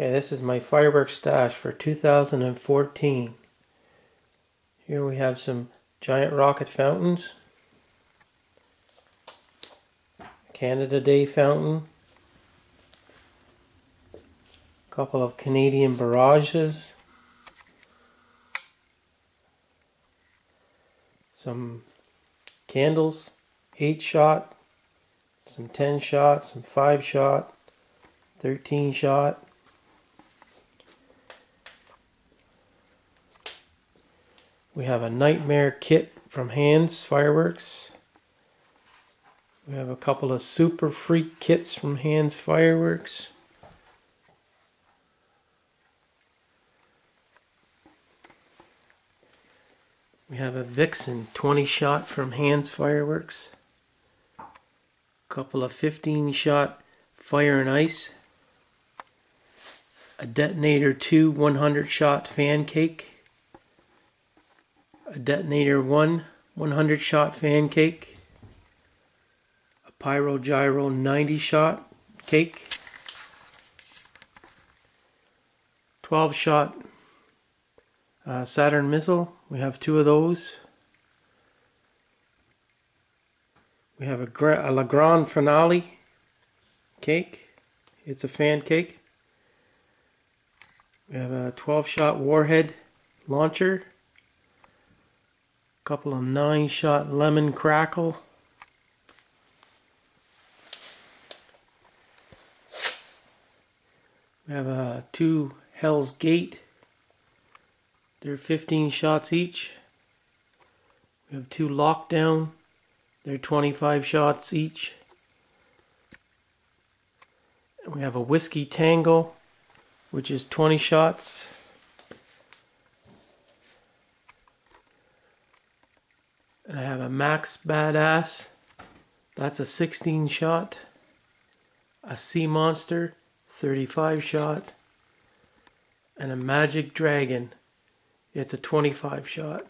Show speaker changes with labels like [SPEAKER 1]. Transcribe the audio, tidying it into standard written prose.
[SPEAKER 1] Okay, this is my firework stash for 2014. Here we have some giant rocket fountains, Canada Day fountain, a couple of Canadian barrages, some candles, 8-shot, some 10-shot, some 5-shot, 13-shot. We have a Nightmare kit from Hands Fireworks. We have a couple of Super Freak kits from Hands Fireworks. We have a Vixen 20-shot from Hands Fireworks. A couple of 15-shot Fire and Ice. A Detonator 2 100-shot fan cake. A Detonator 1 100-shot fan cake. A Pyro Gyro 90-shot cake. 12-shot Saturn missile. We have 2 of those. We have a La Grande Finale cake. It's a fan cake. We have a 12-shot Warhead launcher. A couple of 9-shot Lemon Crackle. We have 2 Hell's Gate. They're 15 shots each. We have 2 Lockdown. They're 25 shots each. And we have a Whiskey Tango, which is 20 shots. And I have a Max Badass. That's a 16-shot. A Sea Monster, 35-shot. And a Magic Dragon. It's a 25-shot.